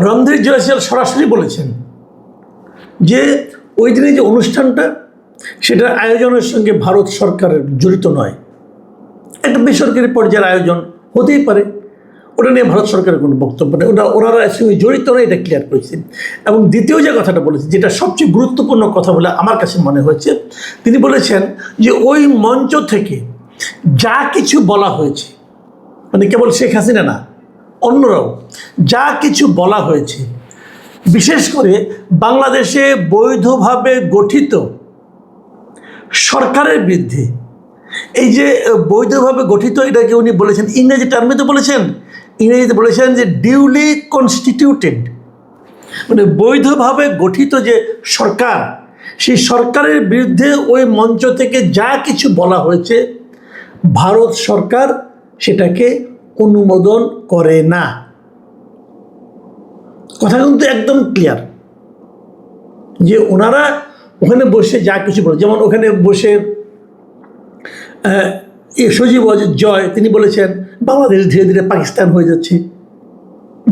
রণধীর জয়সওয়াল সরাসরি বলেছেন যে ওই দিনে যে অনুষ্ঠানটা সেটার আয়োজনের সঙ্গে ভারত সরকারের জড়িত নয়, একটা বেসরকারি পর্যায়ের আয়োজন হতেই পারে, ওটা নিয়ে ভারত সরকারের কোনো বক্তব্য নেই, ওনারা এর সঙ্গে জড়িত নয়, এটা ক্লিয়ার করেছেন। এবং দ্বিতীয় যে কথাটা বলেছেন, যেটা সবচেয়ে গুরুত্বপূর্ণ কথা বলে আমার কাছে মনে হয়েছে, তিনি বলেছেন যে ওই মঞ্চ থেকে যা কিছু বলা হয়েছে, মানে কেবল শেখ হাসিনা না, অন্যরাও যা কিছু বলা হয়েছে, বিশেষ করে বাংলাদেশে বৈধভাবে গঠিত সরকারের বিরুদ্ধে, এই যে বৈধভাবে গঠিত, এটাকে উনি বলেছেন ইংরেজি টার্মে তো বলেছেন, ইংরেজিতে বলেছেন যে ডিউলি কনস্টিটিউটেড, মানে বৈধভাবে গঠিত যে সরকার, সেই সরকারের বিরুদ্ধে ওই মঞ্চ থেকে যা কিছু বলা হয়েছে ভারত সরকার সেটাকে অনুমোদন করে না। কথা কিন্তু একদম ক্লিয়ার যে ওনারা ওখানে বসে যা কিছু বলে, যেমন ওখানে বসে সজীব ওয়াজেদ জয় তিনি বলেছেন বাংলাদেশ ধীরে ধীরে পাকিস্তান হয়ে যাচ্ছে,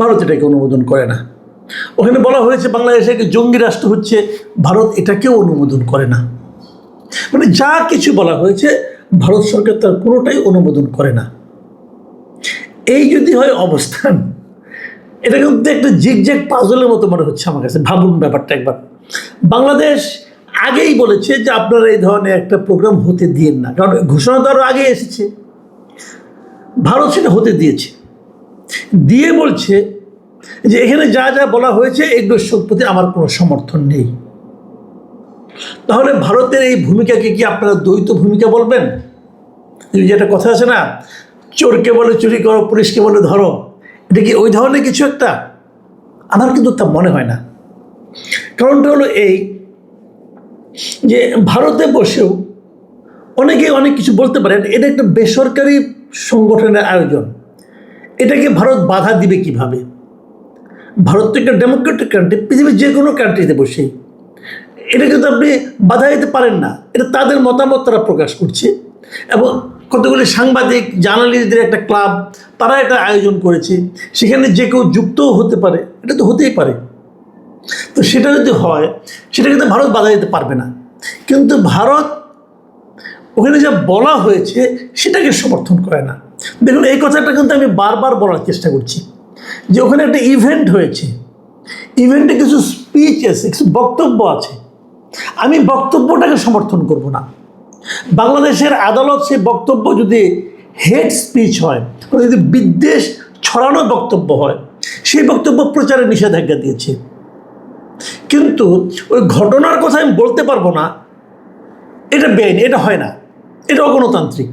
ভারত এটাকে অনুমোদন করে না। ওখানে বলা হয়েছে বাংলাদেশ একটা জঙ্গি রাষ্ট্র হচ্ছে, ভারত এটাকেও অনুমোদন করে না। মানে যা কিছু বলা হয়েছে ভারত সরকার তার কোনোটাই অনুমোদন করে না। এই যদি হয় অবস্থান, এটা কিন্তু একটা জিগজ্যাগ পাজলের মতো মনে হচ্ছে আমার কাছে। ভাবুন ব্যাপারটা একবার, বাংলাদেশ আগেই বলেছে যে আপনারা এই ধরনের একটা প্রোগ্রাম হতে দিয়েন না, কারণ ঘোষণা তো আরও আগে এসেছে, ভারত সেটা হতে দিয়েছে, দিয়ে বলছে যে এখানে যা যা বলা হয়েছে এগুলোর প্রতি আমার কোনো সমর্থন নেই। তাহলে ভারতের এই ভূমিকাকে কি আপনারা দ্বৈত ভূমিকা বলবেন? যেটা কথা আছে না, চোরকে বলে চুরি করো, পুলিশকে বলে ধরো, এটা কি ওই ধরনের কিছু একটা? আমার কিন্তু তা মনে হয় না। কারণটা হলো এই যে ভারতে বসেও অনেকে অনেক কিছু বলতে পারেন, এটা একটা বেসরকারি সংগঠনের আয়োজন, এটাকে ভারত বাধা দিবে কিভাবে? ভারত তো একটা ডেমোক্রেটিক কান্ট্রি, পৃথিবীর যে কোনো কান্ট্রিতে বসেই এটা কিন্তু আপনি বাধা দিতে পারেন না। এটা তাদের মতামত তারা প্রকাশ করছে, এবং কতগুলি সাংবাদিক জার্নালিস্টদের একটা ক্লাব, তারা এটা আয়োজন করেছে, সেখানে যে কেউ যুক্তও হতে পারে, এটা তো হতেই পারে। তো সেটা যদি হয় সেটা কিন্তু ভারত বাধা দিতে পারবে না, কিন্তু ভারত ওখানে যা বলা হয়েছে সেটাকে সমর্থন করে না। দেখুন এই কথাটা কিন্তু আমি বারবার বলার চেষ্টা করছি যে ওখানে একটা ইভেন্ট হয়েছে, ইভেন্টে কিছু স্পিচ আছে, কিছু বক্তব্য আছে, আমি বক্তব্যটাকে সমর্থন করব না। বাংলাদেশের আদালত সেই বক্তব্য যদি হেড স্পিচ হয়, যদি বিদ্বেষ ছড়ানো বক্তব্য হয়, সেই বক্তব্য প্রচারে নিষেধাজ্ঞা দিয়েছে। কিন্তু ওই ঘটনার কথা আমি বলতে পারবো না, এটা বেআইনি, এটা হয় না, এটা অগণতান্ত্রিক।